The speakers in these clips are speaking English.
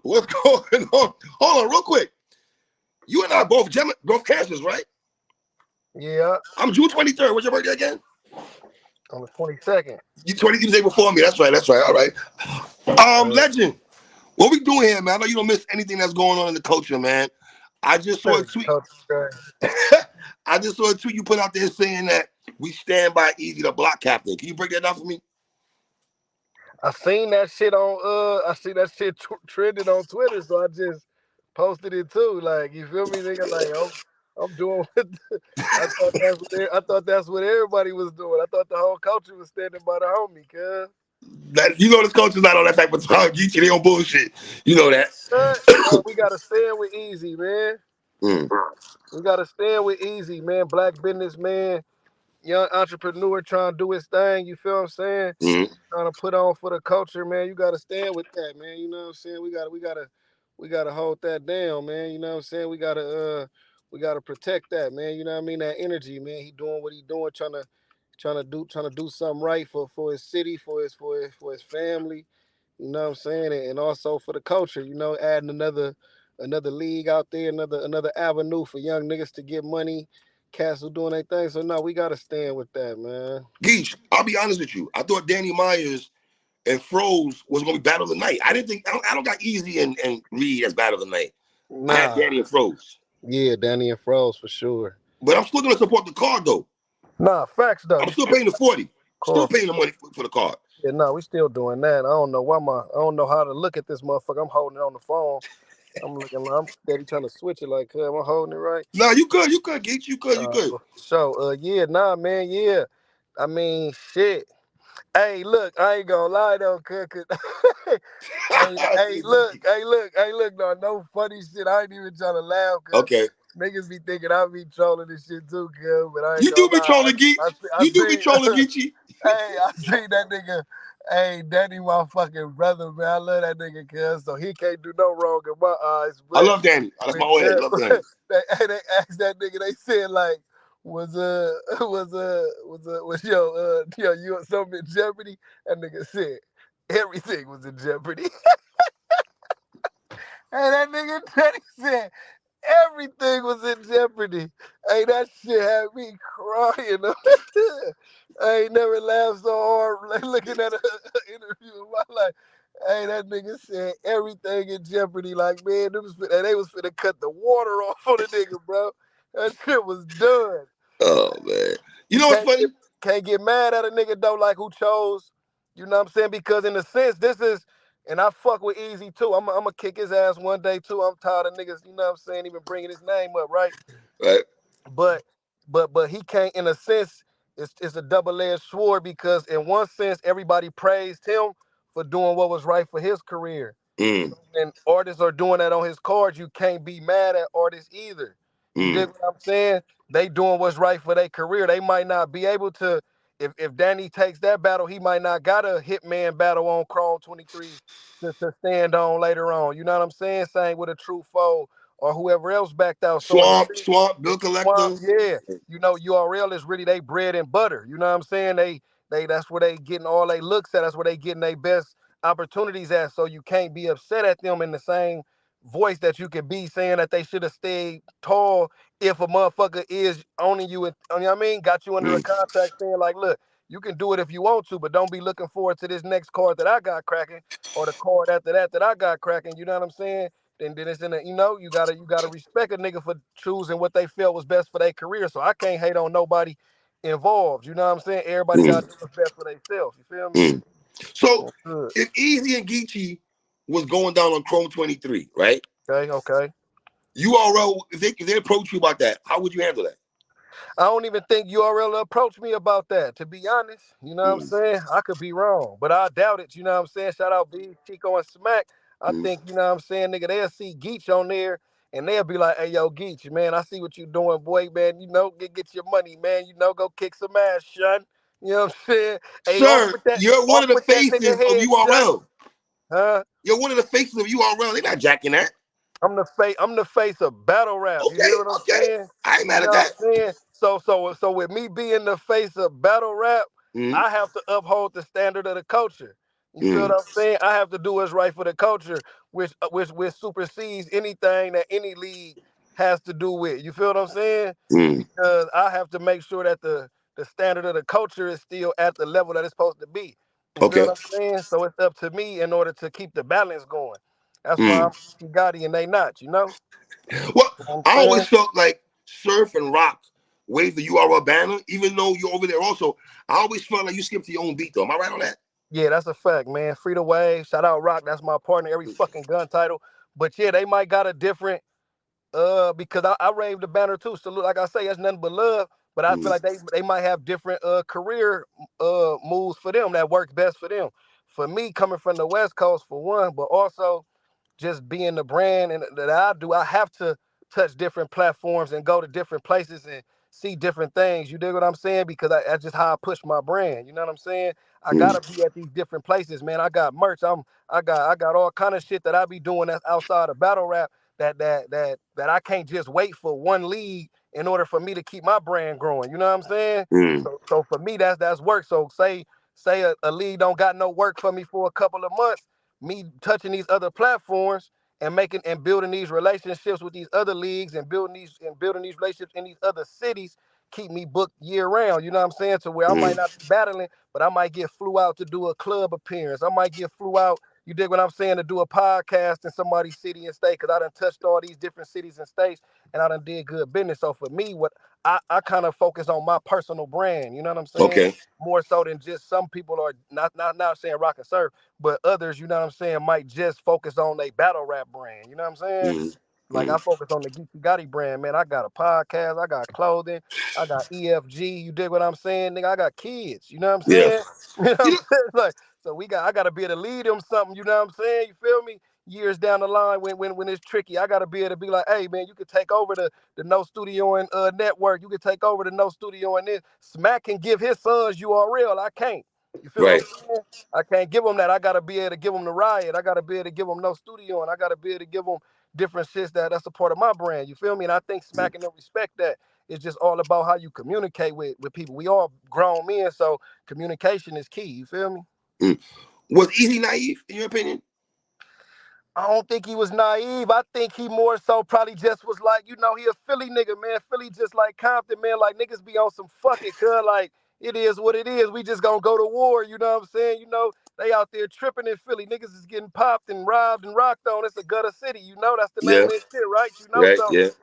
What's going on? Hold on, real quick. You and I both cancers, right? Yeah. I'm June 23rd. What's your birthday again? On the 22nd. You the day before me. That's right. All right. Legend. What we doing here, man? I know you don't miss anything that's going on in the culture, man. I just saw a tweet. I just saw a tweet you put out there saying that we stand by Eazy, the block captain. Can you break that down for me? I seen that shit trending on Twitter, so I just posted it too. Like, you feel me, nigga? Like, I'm doing what I thought that's what everybody was doing. I thought the whole culture was standing by the homie, cuz. That, you know, this culture's not on that type of time. Geechi, they on bullshit. You know that. We gotta stand with Eazy, man. We gotta stand with Eazy, man. Black businessman, young entrepreneur trying to do his thing. You feel what I'm saying? Trying to put on for the culture, man. You gotta stand with that, man. You know what I'm saying? We gotta hold that down, man. You know what I'm saying? We gotta protect that, man. You know what I mean? That energy, man. He doing what he doing, trying to do something right for his city, for his family. You know what I'm saying? And also for the culture, you know, adding another league out there, another avenue for young niggas to get money, cats who doing their thing. So no, we gotta stand with that, man. Geech, I'll be honest with you. I thought Danny Myers and Froze was gonna be battle of the night. I didn't think I don't got Eazy and Reed as battle of the night. Nah. I had Danny and Froze. Yeah, Danny and Froze for sure. But I'm still gonna support the card though. Nah, facts though. I'm still paying the 40. Still paying the money for the card. Yeah, no, we still doing that. I don't know how to look at this motherfucker. I'm holding it on the phone. I'm steady trying to switch it like, am I holding it right? Nah, you good, Geech, you good. So, yeah, nah, man, yeah. I mean, shit. Hey, look, I ain't gonna lie though, cuz. hey, look, no funny shit. I ain't even trying to laugh, cuz. Okay. Niggas be thinking I be trolling this shit too, cuz. But I ain't you do gonna be trolling Geech. You do be trolling Geechi. Hey, I seen that nigga. Hey, Danny, my fucking brother, man. I love that nigga, cuz. So he can't do no wrong in my eyes. But I love Danny. That's my old head. I love Danny. They asked that nigga. They said like, was you something in jeopardy? That nigga said everything was in jeopardy. Hey, that nigga Danny said everything was in jeopardy. Hey, that shit had me crying. I ain't never laughed so hard like, looking at an interview in my life. Hey, that nigga said everything in jeopardy. Like, man, they was finna cut the water off on the nigga, bro. That shit was done. Oh, man. You know what's funny? Can't get mad at a nigga, though, like who chose, you know what I'm saying? Because in a sense, this is, and I fuck with Eazy, too. I'm going to kick his ass one day, too. I'm tired of niggas, you know what I'm saying, even bringing his name up, right? Right. But he can't, in a sense, it's a double-edged sword because in one sense, everybody praised him for doing what was right for his career. And artists are doing that on his cards. You can't be mad at artists either. You dig what I'm saying? They doing what's right for their career. They might not be able to, if Danny takes that battle, he might not got a Hitman battle on Chrome 23 to stand on later on. You know what I'm saying? Same with a True Foe or whoever else backed out. Swamp, Bill Collector. Yeah. You know, URL is really they bread and butter. You know what I'm saying? They that's where they getting all they looks at. That's where they getting their best opportunities at. So you can't be upset at them in the same voice that you could be saying that they should have stayed tall if a motherfucker is owning you and, you know what I mean, got you under a contract saying like, look, you can do it if you want to, but don't be looking forward to this next card that I got cracking or the card after that I got cracking. You know what I'm saying? Then it's in a, you know, you gotta respect a nigga for choosing what they felt was best for their career. So I can't hate on nobody involved. You know what I'm saying? Everybody got to do what's best for themselves. You feel me? So if Eazy and Geechi was going down on Chrome 23, right? Okay. URL, if they approach you about that, how would you handle that? I don't even think URL approached me about that, to be honest. You know what I'm saying? I could be wrong, but I doubt it. You know what I'm saying? Shout out B, Chico, and Smack. I think, you know what I'm saying, nigga, they'll see Geech on there, and they'll be like, hey, yo, Geech, man, I see what you doing, boy, man. You know, get your money, man. You know, go kick some ass, son. You know what I'm saying? Hey, sir, you're one of the faces of URL. Huh? You're one of the faces of URL. They're not jacking that. I'm the face of battle rap. Okay, you hear what I'm saying? I ain't mad at that. So with me being the face of battle rap, I have to uphold the standard of the culture. You feel what I'm saying? I have to do what's right for the culture. which supersedes anything that any league has to do with. You feel what I'm saying? Because I have to make sure that the standard of the culture is still at the level that it's supposed to be. You feel what I'm saying? So it's up to me in order to keep the balance going. That's why I'm Gotti and they not, you know? Well, You know what I I'm always saying? felt like Surf and Rock wave the URL banner, even though you're over there also. I always felt like you skipped your own beat, though. Am I right on that? Yeah, that's a fact, man. Free the wave. Shout out Rock. That's my partner. Every fucking gun title. But yeah, they might got a different because I raved the banner too. So look, like I say, that's nothing but love. But I feel like they might have different career moves for them that works best for them. For me, coming from the West Coast for one, but also just being the brand and that I do, I have to touch different platforms and go to different places and see different things. You dig what I'm saying? Because that's just how I push my brand. You know what I'm saying? I gotta be at these different places, man. I got merch. I got all kind of shit that I be doing that's outside of battle rap that I can't just wait for one league in order for me to keep my brand growing. You know what I'm saying? So for me that's work. So say a league don't got no work for me for a couple of months, me touching these other platforms and making and building these relationships with these other leagues and building these relationships in these other cities keep me booked year round. You know what I'm saying? To where I might not be battling, but I might get flew out to do a club appearance. I might get flew out, you dig what I'm saying, to do a podcast in somebody's city and state, because I done touched all these different cities and states and I done did good business. So for me, what I kind of focus on my personal brand, you know what I'm saying? More so than just some people are not saying rock and surf, but others, you know what I'm saying, might just focus on a battle rap brand. You know what I'm saying? Like I focus on the Geechi Gotti brand, man. I got a podcast, I got clothing, I got EFG. You dig what I'm saying, nigga? I got kids. You know what I'm saying? You know what I'm saying? Like, so I gotta be able to lead them something. You know what I'm saying? You feel me? Years down the line, when it's tricky, I gotta be able to be like, hey man, you could take over the No Studio and network. You could take over the No Studio and this. Smack can give his sons URL. I can't. You feel what I'm saying? I can't give them that. I gotta be able to give them the riot. I gotta be able to give them No Studio, and I gotta be able to give them different shits that's a part of my brand. You feel me? And I think smacking them respect that. It's just all about how you communicate with people. We all grown men, so communication is key. You feel me? Was Eazy naive, in your opinion? I don't think he was naive. I think he more so probably just was like, he a Philly nigga, man. Philly just like Compton, man. Like niggas be on some fuck it, cuz like it is what it is. We just gonna go to war, you know what I'm saying? They out there tripping in Philly. Niggas is getting popped and robbed and rocked on. It's a gutter city, that's the name of that shit, right?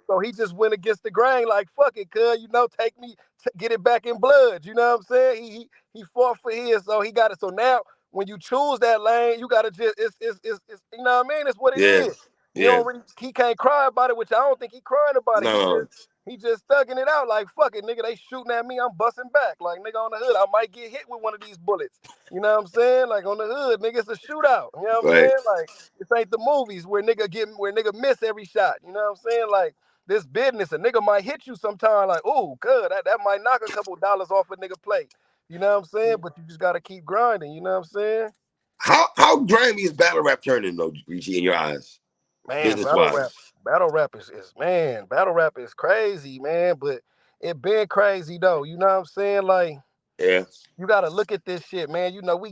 So he just went against the grain, like fuck it, cuz, take me, get it back in blood. You know what I'm saying? He fought for his, so he got it. So now when you choose that lane, you gotta just it's you know what I mean? It's what it is. You don't really he can't cry about it, which I don't think he crying about it. He just thugging it out like fuck it, nigga. They shooting at me, I'm busting back. Like nigga on the hood, I might get hit with one of these bullets. You know what I'm saying? Like on the hood, nigga, it's a shootout. You know what I'm saying? Like this ain't the movies where nigga miss every shot. You know what I'm saying? Like this business, a nigga might hit you sometime like, ooh, good. That might knock a couple dollars off a nigga plate. You know what I'm saying? But you just gotta keep grinding. You know what I'm saying? How grimy is battle rap turning though, Geechi, in your eyes, Man, business wise? battle rap battle rap is crazy, man. But it been crazy though. You know what I'm saying? Like, you gotta look at this shit, man. We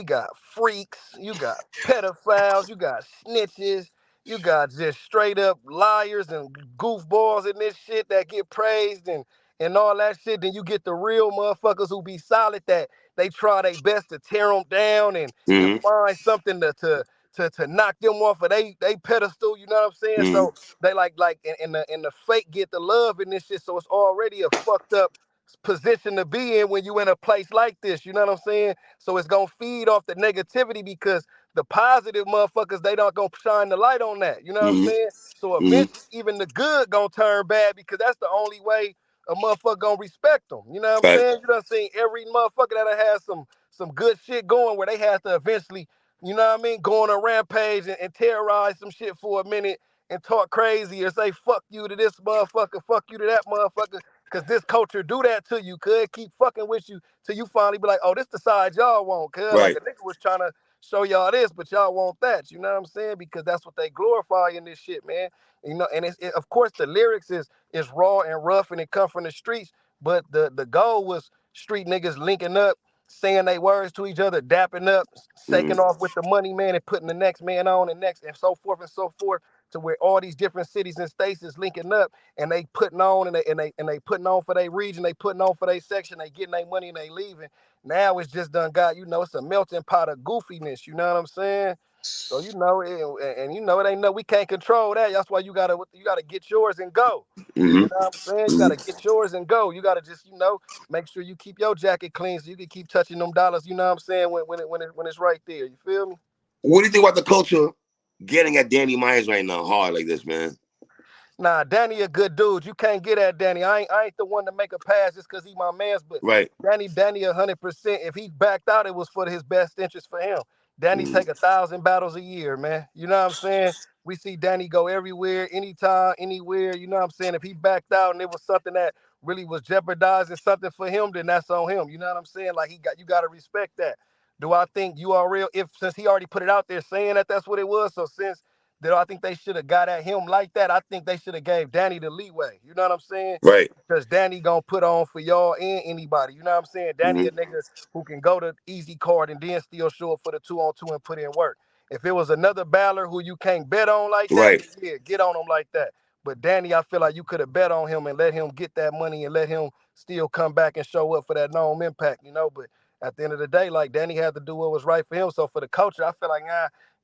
got freaks, you got pedophiles, you got snitches, you got just straight up liars and goofballs in this shit that get praised and all that shit. Then you get the real motherfuckers who be solid that they try their best to tear them down and find something to knock them off of they pedestal. You know what I'm saying? So they like and the fake get the love in this shit. So it's already a fucked up position to be in when you in a place like this. You know what I'm saying? So it's gonna feed off the negativity because the positive motherfuckers, they not gonna shine the light on that. You know what I'm saying? So eventually even the good gonna turn bad because that's the only way a motherfucker gonna respect them. You know what I'm saying? You done seen every motherfucker that has some good shit going where they have to eventually, you know what I mean, go on a rampage and terrorize some shit for a minute and talk crazy or say fuck you to this motherfucker, fuck you to that motherfucker. Cause this culture do that to you, could keep fucking with you till you finally be like, oh, this the side y'all want, cuz like a nigga was trying to show y'all this, but y'all want that. You know what I'm saying? Because that's what they glorify in this shit, man. And of course the lyrics is raw and rough and it come from the streets, but the goal was street niggas linking up saying they words to each other, dapping up, shaking off with the money man and putting the next man on and next and so forth and so forth, to where all these different cities and states is linking up and they putting on and they putting on for their region, they putting on for their section, they getting their money and they leaving. Now it's just done got, it's a melting pot of goofiness, you know what I'm saying? So it ain't no, we can't control that. That's why you gotta get yours and go. You know what I'm saying? You gotta get yours and go. You gotta just make sure you keep your jacket clean so you can keep touching them dollars. You know what I'm saying? When it's right there. You feel me? What do you think about the culture getting at Danny Myers right now, hard like this, man? Nah, Danny a good dude. You can't get at Danny. I ain't the one to make a pass just because he my man's, but Right. Danny 100%. If he backed out, it was for his best interest for him. Danny take 1,000 battles a year, man. You know what I'm saying? We see Danny go everywhere, anytime, anywhere. You know what I'm saying? If he backed out and it was something that really was jeopardizing something for him, then that's on him. You know what I'm saying? Like you got to respect that. Do I think URL, since he already put it out there saying that that's what it was, so since that I think they should have got at him like that. I think they should have gave Danny the leeway. You know what I'm saying? Right. Because Danny gonna put on for y'all and anybody. You know what I'm saying? Danny a nigga who can go to Eazy card and then still show up for the 2-on-2 and put in work. If it was another battler who you can't bet on like that, yeah, get on him like that. But Danny, I feel like you could have bet on him and let him get that money and let him still come back and show up for that known impact, But at the end of the day, like Danny had to do what was right for him. So for the culture, I feel like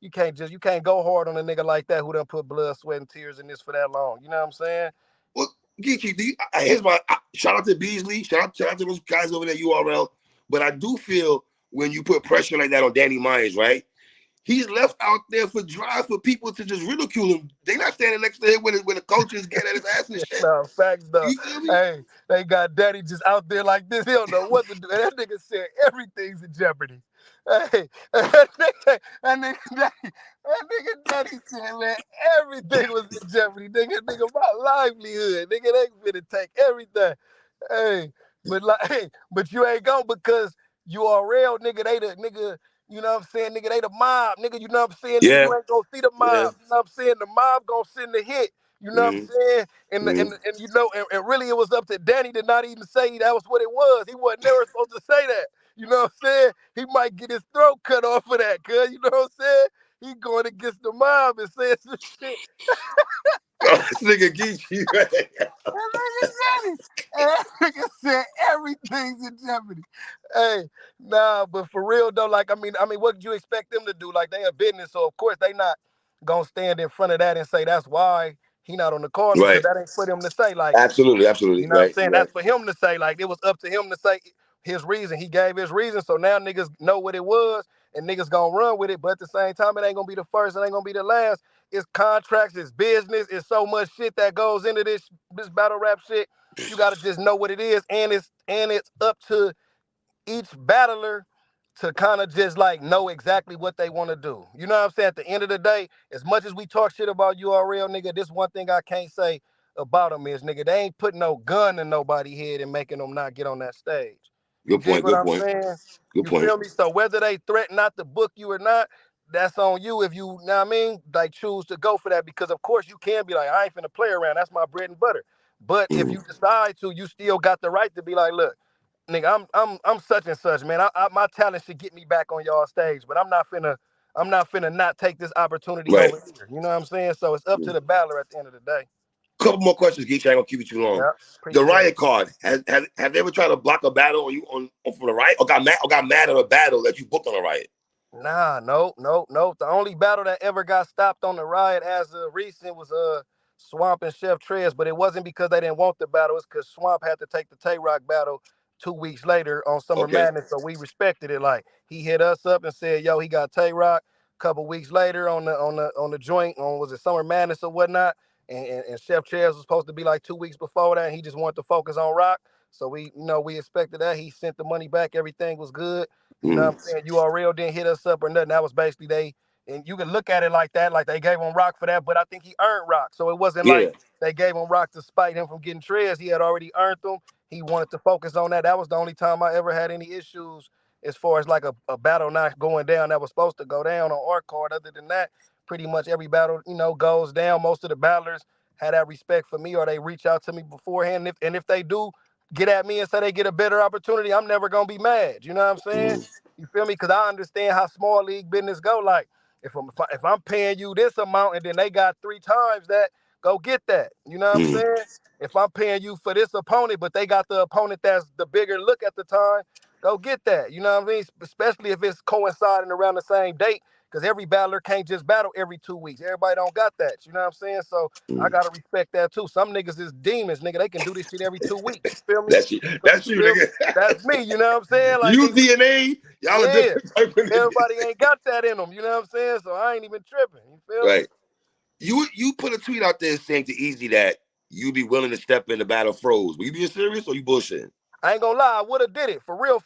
you can't go hard on a nigga like that who done put blood, sweat, and tears in this for that long. You know what I'm saying? Well, Geechi, here's my shout out to Beasley, shout out to those guys over there, URL. But I do feel when you put pressure like that on Danny Myers, right? He's left out there for drive for people to just ridicule him. They not standing next to him when the coaches get at his ass and shit. No, facts though. You feel me? Hey, they got Daddy just out there like this. He don't know what to do. And that nigga said everything's in jeopardy. Hey, that nigga Daddy said, man, everything was in jeopardy. Nigga, my livelihood. Nigga, they finna take everything. Hey, but you ain't going because URL, nigga, they the nigga. You know what I'm saying? Nigga, they the mob. Nigga, you know what I'm saying? Nigga, you ain't gonna see the mob. Yeah. You know what I'm saying? The mob gonna send the hit. You know what I'm saying? And really it was up to Danny to not even say that was what it was. He wasn't never supposed to say that. You know what I'm saying? He might get his throat cut off for that, cuz. You know what I'm saying? He going against the mob and saying some shit. This nigga Geechi, right? That nigga said everything's in jeopardy. Hey, nah, but for real though, like I mean, what do you expect them to do? Like they a business, so of course they not gonna stand in front of that and say that's why he not on the card because that ain't for them to say. Like Absolutely, you know what I'm saying? That's for him to say. Like it was up to him to say his reason. He gave his reason, so now niggas know what it was and niggas gonna run with it. But at the same time, it ain't gonna be the first, it ain't gonna be the last. It's contracts, it's business, it's so much shit that goes into this battle rap shit. You gotta just know what it is, and it's up to each battler to kind of just like know exactly what they want to do. You know what I'm saying? At the end of the day, as much as we talk shit about URL, nigga, this one thing I can't say about them is, nigga, they ain't putting no gun in nobody's head and making them not get on that stage. You dig what I'm saying? You feel me? So whether they threaten not to book you or not, that's on you if you know what I mean, like choose to go for that, because of course you can be like, I ain't finna play around. That's my bread and butter. But if you decide to, you still got the right to be like, look, nigga, I'm such and such, man. My talent should get me back on y'all stage, but I'm not finna not take this opportunity over here. You know what I'm saying? So it's up to the battler at the end of the day. Couple more questions, Geechi. I ain't gonna keep it too long. The riot card. Have they ever tried to block a battle on you on from the riot, or got mad at a battle that you booked on a riot? Nah, no. The only battle that ever got stopped on the riot as of recent was Swamp and Chef Trez, but it wasn't because they didn't want the battle. It's because Swamp had to take the Tay-Rock battle 2 weeks later on Summer Madness, so we respected it. Like he hit us up and said, "Yo, he got Tay-Rock." A couple weeks later on the joint on, was it Summer Madness or whatnot, and Chef Trez was supposed to be like 2 weeks before that, and he just wanted to focus on Rock. So we expected that. He sent the money back. Everything was good. You know what I'm saying? URL didn't hit us up or nothing. That was basically and you can look at it like that, like they gave him Rock for that, but I think he earned Rock. So it wasn't like they gave him Rock to spite him from getting Trez. He had already earned them. He wanted to focus on that. That was the only time I ever had any issues as far as like a battle not going down that was supposed to go down on our card. Other than that, pretty much every battle, goes down. Most of the battlers had that respect for me, or they reach out to me beforehand. And if they do get at me and say they get a better opportunity, I'm never gonna be mad. You know what I'm saying? You feel me? Because I understand how small league business go. Like if I'm paying you this amount and then they got 3 times that, go get that. You know what I'm saying? If I'm paying you for this opponent, but they got the opponent that's the bigger look at the time, go get that. You know what I mean? Especially if it's coinciding around the same date. Because every battler can't just battle every 2 weeks. Everybody don't got that. You know what I'm saying? So I gotta respect that too. Some niggas is demons, nigga. They can do this shit every 2 weeks. You feel me? That's you. That's you, nigga. That's me. You know what I'm saying? Like you DNA, y'all a different type of nigga. Everybody ain't got that in them. You know what I'm saying? So I ain't even tripping. You feel me? Right. You put a tweet out there saying to Eazy that you be willing to step in the battle froze. Were you being serious or you bullshitting? I ain't gonna lie, I would have did it. For real.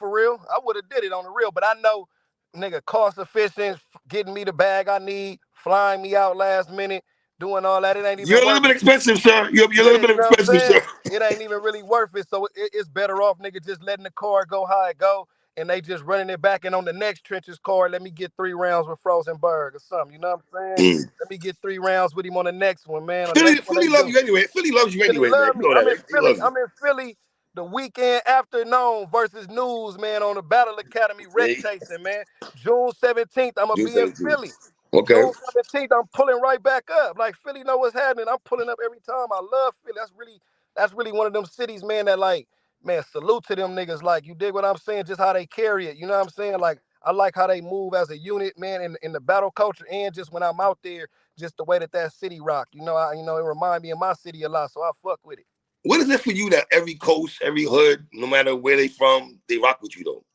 I would have did it on the real. But I know, nigga, cost efficient, getting me the bag I need, flying me out last minute, doing all that. It ain't even You're a worth little bit it. expensive, sir. You're a little bit You know what I'm expensive, saying? sir. It ain't even really worth it. So it's better off, nigga, just letting the card go how it go. And they just running it back. And on the next trenches card, let me get 3 rounds with Rosenberg or something. You know what I'm saying? Let me get 3 rounds with him on the next one, man. On the next one Philly they love do. you anyway. Philly loves you Philly anyway, man. love You me. know I'm that. in He Philly. loves you. I'm in Philly the weekend after Known versus News, man, on the Battle Academy wreck chasing, man. June 17th, I'm going to be in 17th. Philly. Okay. June 17th, I'm pulling right back up. Like, Philly know what's happening. I'm pulling up every time. I love Philly. That's really one of them cities, man, that like, man, salute to them niggas. Like, you dig what I'm saying? Just how they carry it. You know what I'm saying? Like, I like how they move as a unit, man, in the battle culture and just when I'm out there, just the way that city rock. You know, it remind me of my city a lot, so I fuck with it. What is it for you that every coast, every hood, no matter where they from, they rock with you though?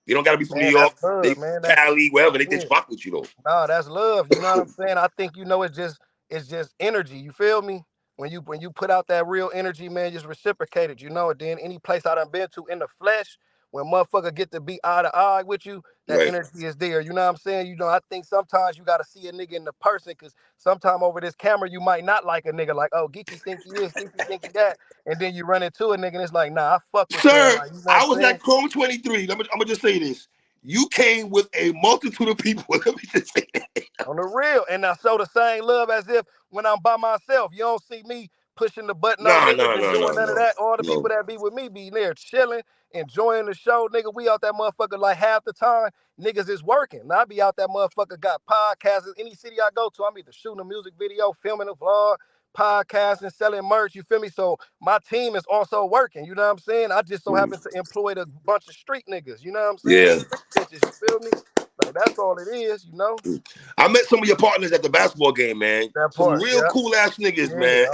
You don't gotta be from New York, love, they man. Cali, wherever, they just rock with you though. Nah, that's love. You know what I'm saying? I think it's just energy. You feel me? When you put out that real energy, man, just reciprocate it. You know, and then any place I done been to in the flesh, when motherfucker get to be eye to eye with you, that energy is there. You know what I'm saying? You know, I think sometimes you gotta see a nigga in the person, cause sometime over this camera you might not like a nigga. Like, oh, Geechi think he is, Geechi think he that, and then you run into a nigga and it's like, nah, I fuck with Sir, like, you know I was at Chrome 23. I'm gonna just say this. You came with a multitude of people. Let me just say that. On the real, and I show the same love as if when I'm by myself. You don't see me pushing the button on niggas and doing none of that. All the people that be with me be there chilling, enjoying the show. Nigga, we out that motherfucker like half the time. Niggas is working. Now I be out that motherfucker, got podcasts. Any city I go to, I'm either shooting a music video, filming a vlog, podcasting, selling merch. You feel me? So my team is also working. You know what I'm saying? I just so happen to employ a bunch of street niggas. You know what I'm saying? Yeah. Street bitches. You feel me? Like that's all it is. You know. I met some of your partners at the basketball game, man. That Some part, real cool ass niggas, man.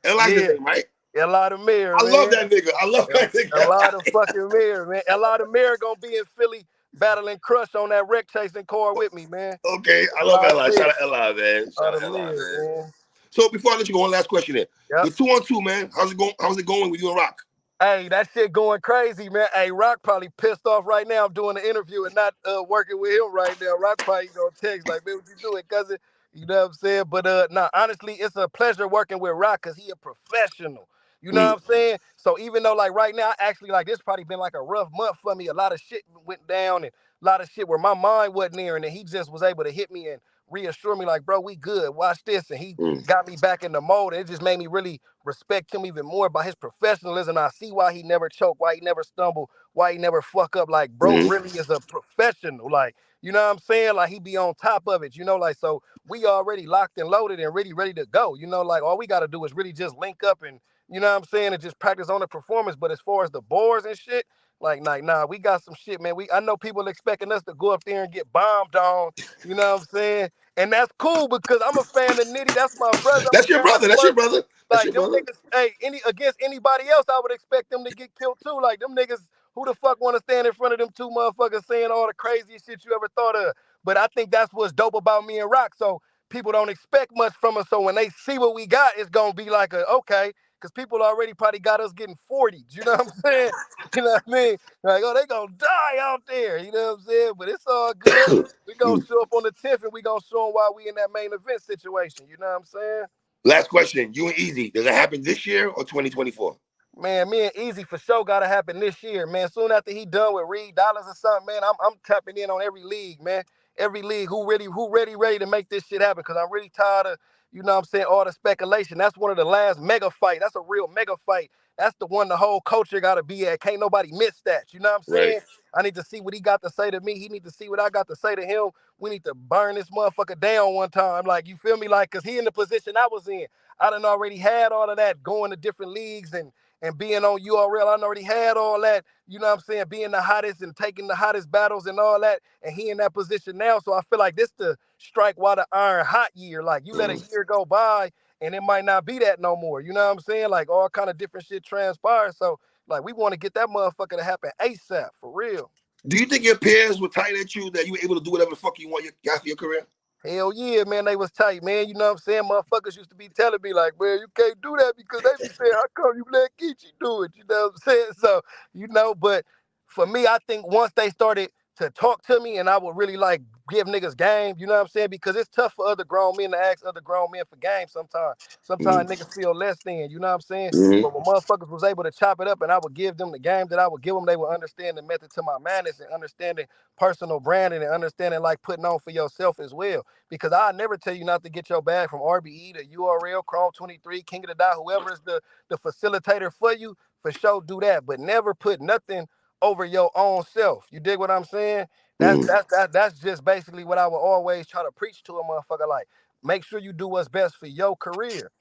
Li's his name, right? L.I. the mayor, I man. love that nigga. I love that nigga. L.I. the fucking mayor, man. L.I. the mayor gonna be in Philly battling Crush on that wreck chasing car with me, man. Okay, I love L.I. Shout out L.I., man. Shout out L.I., man. So before I let you go, one last question here. The 2-on-2, man. How's it going with you and Rock? Hey, that shit going crazy, man. Hey, Rock probably pissed off right now. I'm doing the interview and not working with him right now. Rock probably gonna text like, man, what you doing, cousin? You know what I'm saying? But nah, honestly, it's a pleasure working with Rock because he a professional. You know what I'm saying? So even though like right now, actually like this probably been like a rough month for me. A lot of shit went down and a lot of shit where my mind wasn't there, and then he just was able to hit me and reassure me like, bro, we good. Watch this. And he got me back in the mode. And it just made me really respect him even more by his professionalism. I see why he never choked, why he never stumbled, why he never fuck up. Like, bro really is a professional. Like, you know what I'm saying? Like, he be on top of it, you know? Like, so we already locked and loaded and really ready to go. You know, like, all we got to do is really just link up and, you know what I'm saying, and just practice on the performance. But as far as the boards and shit, like, nah, we got some shit, man. I know people expecting us to go up there and get bombed on, you know what I'm saying? And that's cool because I'm a fan of Nitty. That's my brother. That's your brother. That's your brother. Like, them niggas, hey, against anybody else, I would expect them to get killed too. Like, them niggas, who the fuck want to stand in front of them two motherfuckers saying all the craziest shit you ever thought of? But I think that's what's dope about me and Rock. So people don't expect much from us. So when they see what we got, it's going to be like, okay. Because people already probably got us getting 40s. You know what I'm saying? You know what I mean? Like, oh, they going to die out there. You know what I'm saying? But it's all good. We going to show up on the 10th and we going to show them why we in that main event situation. You know what I'm saying? Last question. You and Eazy, does it happen this year or 2024? Man, me and Eazy for sure gotta happen this year, man. Soon after he done with Reed Dollars or something, man, I'm tapping in on every league, man. every league who ready to make this shit happen. Cause I'm really tired of, you know what I'm saying, all the speculation. That's one of the last mega fight. That's a real mega fight. That's the one the whole culture gotta be at. Can't nobody miss that. You know what I'm saying? Right. I need to see what he got to say to me. He need to see what I got to say to him. We need to burn this motherfucker down one time. Like, you feel me? Like, cause he in the position I was in. I done already had all of that, going to different leagues and being on URL. I done already had all that, you know what I'm saying, being the hottest and taking the hottest battles and all that. And he in that position now. So I feel like this the strike while the iron hot year. Like, you let a year go by and it might not be that no more. You know what I'm saying? Like, all kind of different shit transpires. So, like, we want to get that motherfucker to happen ASAP, for real. Do you think your peers were tight at you that you were able to do whatever the fuck you want got for your career? Hell yeah, man, they was tight, man. You know what I'm saying? Motherfuckers used to be telling me, like, man, you can't do that because they be saying, how come you let Geechi do it? You know what I'm saying? So, you know, but for me, I think once they started to talk to me and I would really, like, give niggas game, you know what I'm saying? Because it's tough for other grown men to ask other grown men for game sometimes. Sometimes niggas feel less than, you know what I'm saying? But when motherfuckers was able to chop it up and I would give them the game that I would give them, they would understand the method to my madness and understanding personal branding and understanding, like, putting on for yourself as well. Because I never tell you not to get your bag from RBE to URL, Chrome 23, King of the Dot, whoever is the facilitator for you, for sure do that. But never put nothing over your own self. You dig what I'm saying? That's just basically what I would always try to preach to a motherfucker. Like, make sure you do what's best for your career.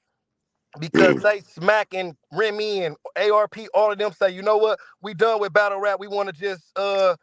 Because say Smack and Remy and ARP, all of them say, you know what, we done with battle rap. We want to just sell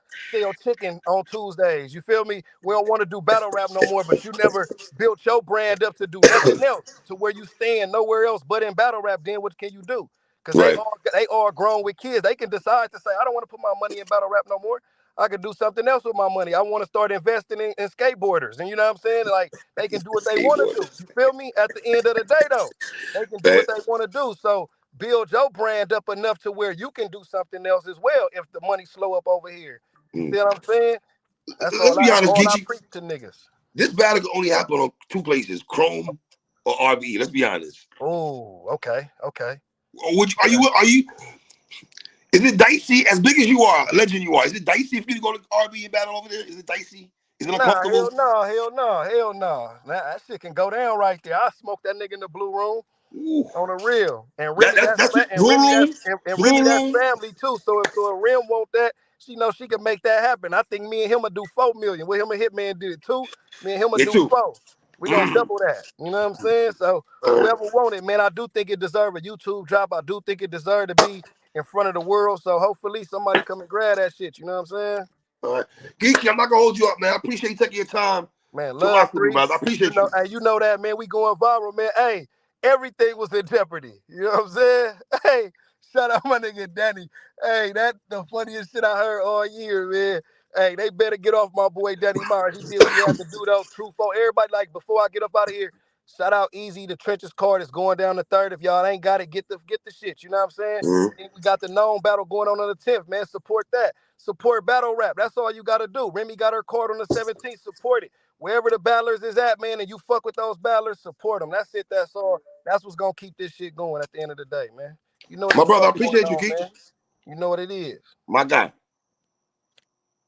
chicken on Tuesdays. You feel me? We don't want to do battle rap no more. But you never built your brand up to do nothing else, to where you stand nowhere else but in battle rap. Then what can you do? Because they all grown with kids. They can decide to say, I don't want to put my money in battle rap no more. I could do something else with my money. I want to start investing in skateboarders. And you know what I'm saying? Like, they can do what they want to do. You feel me? At the end of the day, though, they can do what they want to do. So build your brand up enough to where you can do something else as well if the money slow up over here. You see what I'm saying? That's Let's be honest, all I Geechi, preach to niggas. This battle can only happen on two places, Chrome or RBE. Let's be honest. Oh, okay. Are you? Is it dicey? As big as you are, a legend you are, is it dicey if you go to RBE and battle over there? Is it dicey? Is it uncomfortable? Hell no. Nah, that shit can go down right there. I smoked that nigga in the blue room. Ooh. On the real. And Remy, that's Blue that's family too. So if Rim want that, she knows she can make that happen. I think me and him will do 4 million. With him and Hitman did it 2. Me and him will do 4. We gonna double that. You know what I'm saying? So whoever want it, man, I do think it deserve a YouTube drop. I do think it deserve to be in front of the world. So hopefully somebody come and grab that shit. You know what I'm saying? All right. Geechi, I'm not gonna hold you up, man. I appreciate you taking your time. Man, love to me, brother. I appreciate you. Hey, you know that, man. We going viral, man. Hey, everything was in jeopardy. You know what I'm saying? Hey, shout out my nigga Danny. Hey, that the funniest shit I heard all year, man. Hey, they better get off my boy Danny Myers. He did what he had to do, though. True for everybody. Like, before I get up out of here, shout out Eazy. The Trenches card is going down the 3rd. If y'all ain't got it, get the shit. You know what I'm saying? We got the known battle going on the 10th, man. Support that. Support battle rap. That's all you got to do. Remy got her card on the 17th. Support it. Wherever the battlers is at, man, and you fuck with those battlers, support them. That's it. That's all. That's what's gonna keep this shit going at the end of the day, man. You know what my brother, I appreciate you, Geechi. You know what it is. My guy.